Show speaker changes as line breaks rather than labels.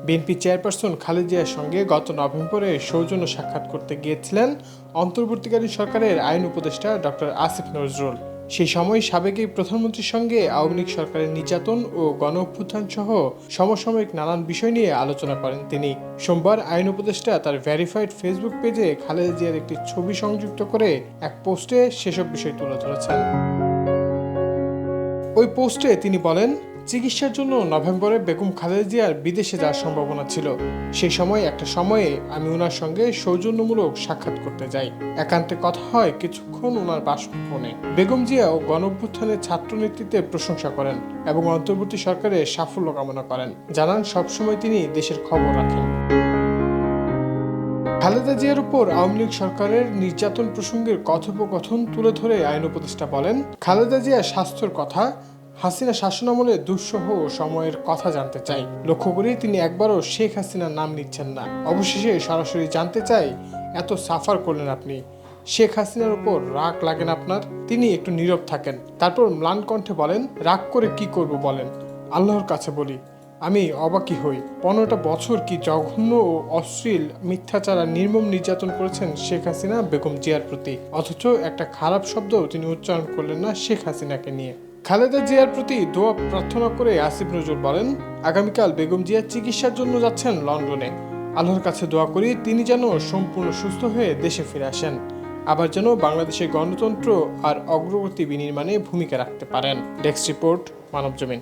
BNP chairperson Khaleda জিয়ার সঙ্গে গত নভেম্বরে সৌজন্য সাক্ষাৎ করতে গিয়েছিলেন অন্তর্বর্তীকালীন সরকারের আইন উপদেষ্টা ডক্টর আসিফ নজরুল। সেই সময় সাবেক এই প্রধানমন্ত্রীর সঙ্গে আওয়ামী লীগ সরকারের নির্যাতন ও গণঅভ্যুত্থান সহ সমসাময়িক নানান বিষয় নিয়ে আলোচনা করেন তিনি। সোমবার আইন উপদেষ্টা তার ভেরিফাইড ফেসবুক পেজে খালেদা জিয়ার একটি ছবি সংযুক্ত করে এক পোস্টে সেসব বিষয় তুলে ধরেছেন। ওই পোস্টে তিনি বলেন, চিকিৎসার জন্য নভেম্বরে বেগম খালেদা জিয়ার বিদেশে যাওয়ার সম্ভাবনা ছিল। সেই সময় একটা সময়ে আমি ওনার সঙ্গে সৌজন্যমূলক সাক্ষাৎ করতে যাই। একান্তে কথা হয় কিছুক্ষণ ওনার বাসভবনে। বেগম জিয়া ও গণঅভ্যুত্থানের ছাত্র নেতৃত্বের প্রশংসা করেন এবং অন্তর্বর্তী সরকারের সাফল্য কামনা করেন। জানান সবসময় তিনি দেশের খবর রাখেন। খালেদা জিয়ার উপর আওয়ামী লীগ সরকারের নির্যাতন প্রসঙ্গের কথোপকথন তুলে ধরে আইন উপদেষ্টা বলেন, খালেদা জিয়ার স্বাস্থ্যের কথা, হাসিনা শাসনামলে দুঃসহ সময়ের কথা জানতে চাই। লক্ষ্য করি তিনি একবারও শেখ হাসিনার নাম নিচ্ছেন না। অবশেষে সরাসরি জানতে চাই, এত সাফার করলেন আপনি, শেখ হাসিনার উপর রাগ লাগেন আপনার? তিনি একটু নীরব থাকেন, তারপর ম্লান কণ্ঠে বলেন, রাগ করে কি করব বলেন? আল্লাহর কাছে বলি, আমি অবাকই হই। 15টা বছর কি জঘন্য ও অশ্লীল মিথ্যাচার আর নির্মম নির্যাতন করেছেন শেখ হাসিনা বেগম জিয়ার প্রতি, অথচ একটা খারাপ শব্দ তিনি উচ্চারণ করলেন না শেখ হাসিনাকে নিয়ে। খালেদা জিয়ার প্রতি দোয়া প্রার্থনা করে আসিফ নজরুল বলেন, আগামীকাল বেগম জিয়া চিকিৎসার জন্য যাচ্ছেন লন্ডনে। আল্লাহর কাছে দোয়া করি তিনি যেন সম্পূর্ণ সুস্থ হয়ে দেশে ফিরে আসেন, আবার যেন বাংলাদেশের গণতন্ত্র আর অগ্রগতি বিনির্মাণে ভূমিকা রাখতে পারেন। Desk report, Manabzamin.